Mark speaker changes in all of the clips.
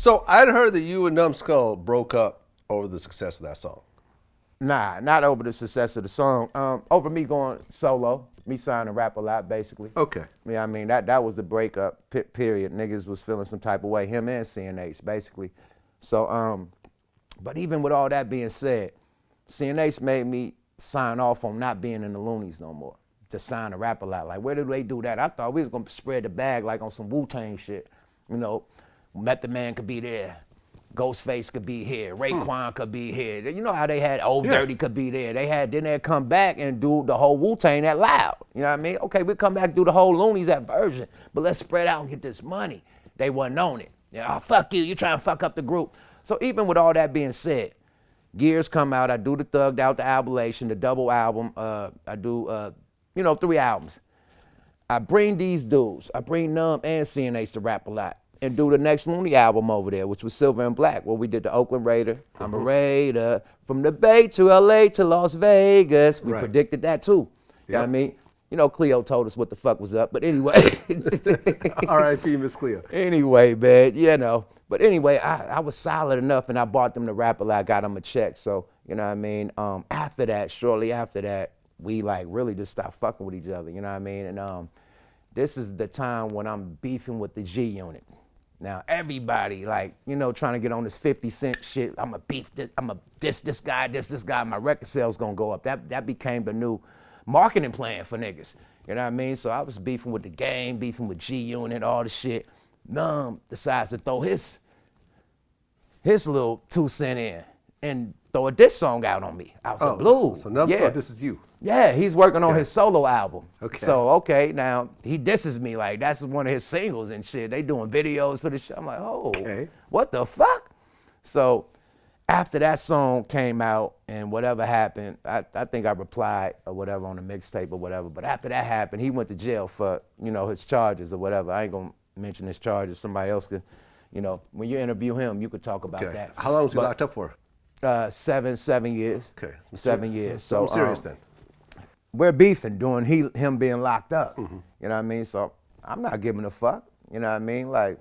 Speaker 1: So I'd heard that you and Numskull broke up over the success of that song.
Speaker 2: Nah, not over the success of the song. Over me going solo, me signing Rap a Lot, basically.
Speaker 1: Okay.
Speaker 2: Yeah, I mean, that was the breakup, period. Niggas was feeling some type of way, him and CNH, basically. So, but even with all that being said, CNH made me sign off on not being in the Luniz no more, to sign a Rap a Lot. Like, where did they do that? I thought we was gonna spread the bag like on some Wu-Tang shit. You know, Method Man could be there. Ghostface could be here, Raekwon could be here. You know how they had Old Dirty could be there. Then they'd come back and do the whole Wu-Tang that loud. You know what I mean? Okay, we come back and do the whole Luniz that version, but let's spread out and get this money. They wasn't on it. Oh, fuck you trying to fuck up the group. So even with all that being said, Gears come out, I do the Thugged Out, the Albulation, the double album, I do, 3 albums. I bring these dudes, I bring Numb and CNH to Rap a Lot, and do the next Looney album over there, which was Silver and Black, where we did the Oakland Raider. I'm a Raider, from the Bay to LA to Las Vegas. We predicted that too. You know what I mean? You know, Cleo told us what the fuck was up, but anyway.
Speaker 1: R.I.P. Miss Cleo.
Speaker 2: Anyway, man, you know. But anyway, I was solid enough and I bought them to Rap a Lot, got them a check. So, you know what I mean? After that, shortly after that, we like really just stopped fucking with each other, you know what I mean? And this is the time when I'm beefing with the G Unit. Now everybody like, you know, trying to get on this 50 Cent shit. I'm a beef this, I'm a this guy, this guy, my record sales gonna go up. That became the new marketing plan for niggas. You know what I mean? So I was beefing with the game, beefing with G Unit, all the shit. Numb decides to throw his little 2 cent in and throw a diss song out on me out the blue.
Speaker 1: So Numskull, this is you.
Speaker 2: Yeah, he's working on his solo album.
Speaker 1: Okay.
Speaker 2: So, now he disses me like that's one of his singles and shit. They doing videos for the shit. I'm like, oh, what the fuck? So after that song came out and whatever happened, I think I replied or whatever on the mixtape or whatever. But after that happened, he went to jail for, you know, his charges or whatever. I ain't gonna mention his charges. Somebody else could, you know, when you interview him, you could talk about that.
Speaker 1: How long was he locked up for?
Speaker 2: 7 years.
Speaker 1: Okay.
Speaker 2: 7 years. So
Speaker 1: I'm serious then.
Speaker 2: We're beefing during him being locked up. You know what I mean? So I'm not giving a fuck. You know what I mean? Like,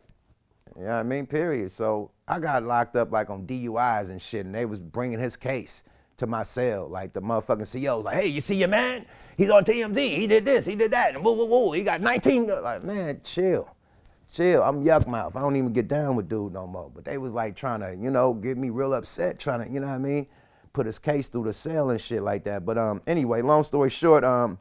Speaker 2: you know what I mean? Period. So I got locked up like on DUIs and shit, and they was bringing his case to my cell. Like the motherfucking CEO was like, hey, you see your man? He's on TMZ. He did this, he did that, and woo, woo, woo. He got 19. Like, man, chill. I'm Yukmouth. I don't even get down with dude no more. But they was like trying to, you know, get me real upset, trying to, you know what I mean? Put his case through the cell and shit like that. But anyway, long story short, I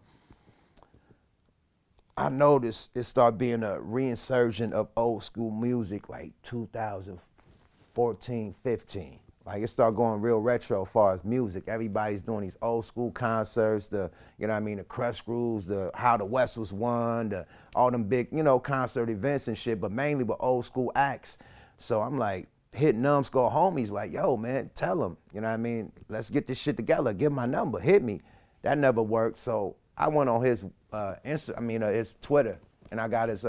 Speaker 2: noticed it started being a reinsurgent of old school music like 2014, 15. Like it started going real retro as far as music. Everybody's doing these old school concerts, the, you know what I mean, the Crush Grooves, the How the West Was Won, all them big, you know, concert events and shit, but mainly with old school acts. So I'm like, hitting Numskull homies like, yo, man, tell him, you know what I mean? Let's get this shit together. Give my number, hit me. That never worked. So I went on his his Twitter, and I got his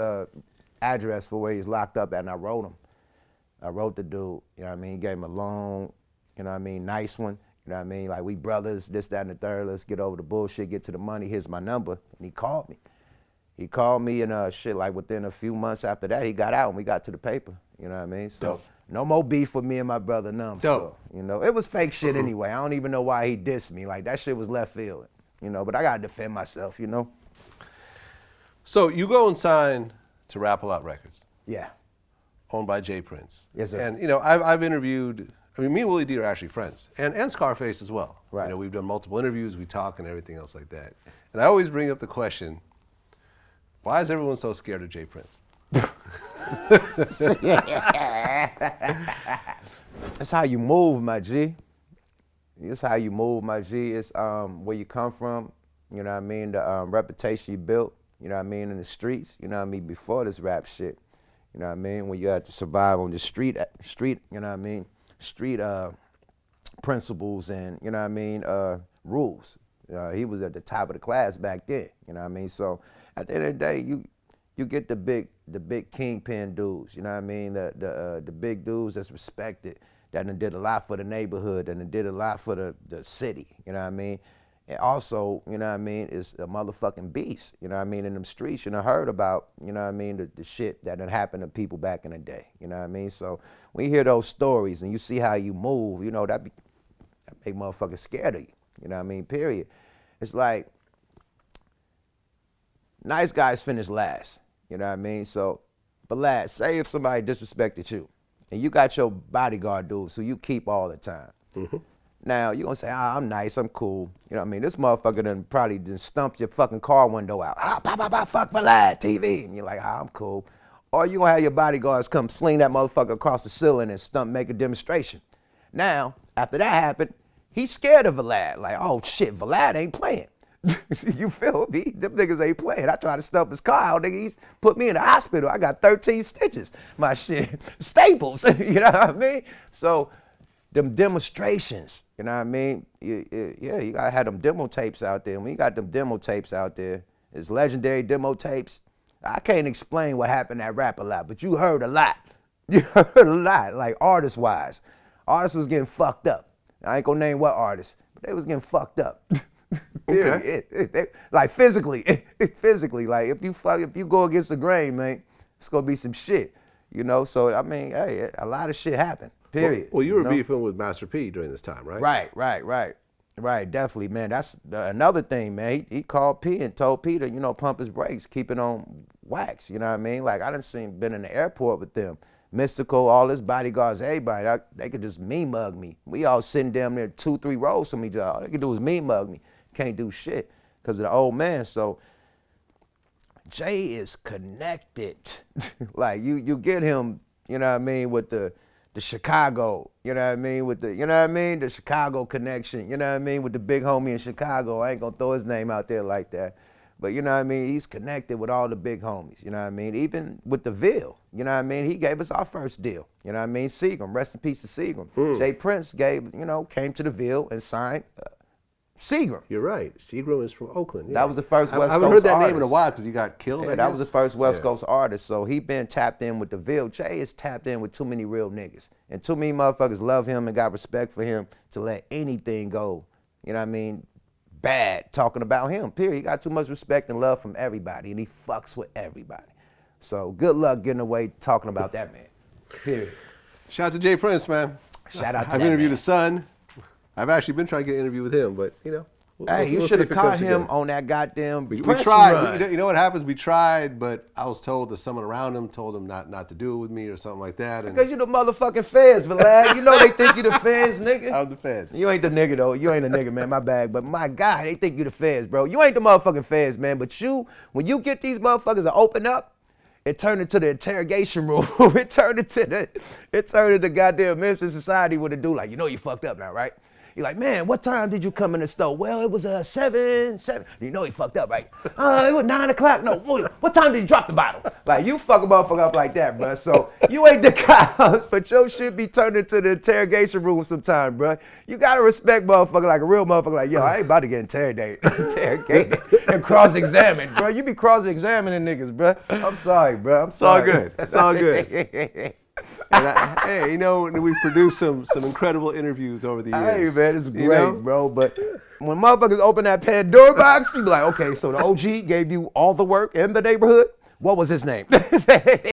Speaker 2: address for where he's locked up at, and I wrote him. I wrote the dude, you know what I mean? He gave him a long, you know what I mean, nice one. You know what I mean? Like, we brothers, this, that, and the third. Let's get over the bullshit, get to the money. Here's my number. And he called me. He called me and shit, like within a few months after that, he got out and we got to the paper. You know what I mean? So no more beef with me and my brother Numskull. You know, it was fake shit anyway. I don't even know why he dissed me. Like, that shit was left field. You know, but I gotta defend myself, you know?
Speaker 1: So you go and sign to Rap a Lot Records.
Speaker 2: Yeah.
Speaker 1: Owned by J Prince.
Speaker 2: Yes, sir.
Speaker 1: And, you know, I've interviewed, I mean, me and Willie D are actually friends, and Scarface as well.
Speaker 2: Right.
Speaker 1: You know, we've done multiple interviews, we talk and everything else like that. And I always bring up the question, why is everyone so scared of J Prince?
Speaker 2: That's how you move, my G. It's how you move, my G. It's where you come from, you know what I mean? The reputation you built, you know what I mean, in the streets, you know what I mean, before this rap shit. You know what I mean? When you had to survive on the street, you know what I mean? Street principles and, you know what I mean, rules. He was at the top of the class back then, you know what I mean? So at the end of the day, you get the big kingpin dudes, you know what I mean? The big dudes that's respected, that done did a lot for the neighborhood, that done did a lot for the city, you know what I mean? And also, you know what I mean, is a motherfucking beast. You know what I mean? In them streets, you know, heard about, you know what I mean, the shit that had happened to people back in the day. You know what I mean? So when you hear those stories and you see how you move, you know, that make motherfuckers scared of you. You know what I mean? Period. It's like, nice guys finish last. You know what I mean? So, but Vlad, say if somebody disrespected you and you got your bodyguard dudes who you keep all the time.
Speaker 1: Mm-hmm.
Speaker 2: Now, you're going to say, I'm nice, I'm cool. You know what I mean? This motherfucker done probably done stumped your fucking car window out. Fuck Vlad, TV. And you're like, I'm cool. Or you going to have your bodyguards come sling that motherfucker across the ceiling and make a demonstration. Now, after that happened, he's scared of Vlad. Like, oh shit, Vlad ain't playing. You feel me? Them niggas ain't playing. I tried to stump his car out, nigga. He's put me in the hospital. I got 13 stitches. My shit, staples. You know what I mean? So, them demonstrations, you know what I mean? Yeah, you gotta have them demo tapes out there. When you got them demo tapes out there, it's legendary demo tapes. I can't explain what happened at Rap a Lot, but you heard a lot. You heard a lot, like artist-wise. Artists was getting fucked up. I ain't gonna name what artists, but they was getting fucked up.
Speaker 1: Okay.
Speaker 2: Like physically, like if you go against the grain, man, it's gonna be some shit, you know. So I mean, hey, a lot of shit happened. Period.
Speaker 1: Well, you were beefing with Master P during this time, right?
Speaker 2: Right, definitely, man. That's another thing, man. He called P and told P to, you know, pump his brakes, keep it on wax. You know what I mean? Like I done been in the airport with them. Mystical, all his bodyguards, everybody, they could just mean mug me. We all sitting down there 2-3 rows from each other. All they could do is mean mug me. Can't do shit because of the old man. So Jay is connected. Like you get him, you know what I mean, with the Chicago, you know what I mean, the Chicago connection, you know what I mean, with the big homie in Chicago. I ain't gonna throw his name out there like that. But you know what I mean, he's connected with all the big homies, you know what I mean, even with the Ville, you know what I mean, he gave us our first deal, you know what I mean, Seagram, rest in peace to Seagram. Jay Prince came to the Ville and signed Seagram.
Speaker 1: You're right. Seagram is from Oakland. Yeah.
Speaker 2: That was the first West Coast
Speaker 1: I haven't heard that
Speaker 2: artist.
Speaker 1: name in a while because you got killed.
Speaker 2: Yeah, that was the first West Coast artist. So he been tapped in with the Ville. Jay is tapped in with too many real niggas. And too many motherfuckers love him and got respect for him to let anything go, you know what I mean, bad talking about him, period. He got too much respect and love from everybody, and he fucks with everybody. So good luck getting away talking about that man, period.
Speaker 1: Shout out to Jay Prince, man.
Speaker 2: Shout out to
Speaker 1: I've
Speaker 2: that
Speaker 1: interviewed
Speaker 2: man.
Speaker 1: his son. I've actually been trying to get an interview with him, but you know.
Speaker 2: Hey, you
Speaker 1: we'll
Speaker 2: should
Speaker 1: see
Speaker 2: have
Speaker 1: if it
Speaker 2: caught
Speaker 1: comes
Speaker 2: him
Speaker 1: together.
Speaker 2: on that goddamn
Speaker 1: We
Speaker 2: press
Speaker 1: tried.
Speaker 2: run.
Speaker 1: You know what happens? We tried, but I was told that someone around him told him not to do it with me or something like that. And
Speaker 2: Because you the motherfucking feds, Vlad. You know they think you the feds, nigga.
Speaker 1: I'm the feds.
Speaker 2: You ain't the nigga, though. You ain't a nigga, man. My bag. But my God, they think you the feds, bro. You ain't the motherfucking feds, man. But when you get these motherfuckers to open up, it turned into the interrogation room. it turned into goddamn Minister Society with a dude like, you know you fucked up now, right? You're like, man, what time did you come in the store? Well, it was 7. You know he fucked up, right? It was 9 o'clock. No, what time did you drop the bottle? Like, you fuck a motherfucker up like that, bro. So you ain't the cops, but your shit be turned into the interrogation room sometime, bro. You gotta respect motherfucker like a real motherfucker. Like, yo, I ain't about to get interrogated and cross-examined, bro. You be cross-examining niggas, bro. I'm sorry, bro. I'm sorry.
Speaker 1: It's all good. It's all good. And hey, you know, we've produced some incredible interviews over the years.
Speaker 2: Hey, man, it's great,
Speaker 1: You know?
Speaker 2: bro. But when motherfuckers open that Pandora box, you be like, okay, so the OG gave you all the work in the neighborhood? What was his name?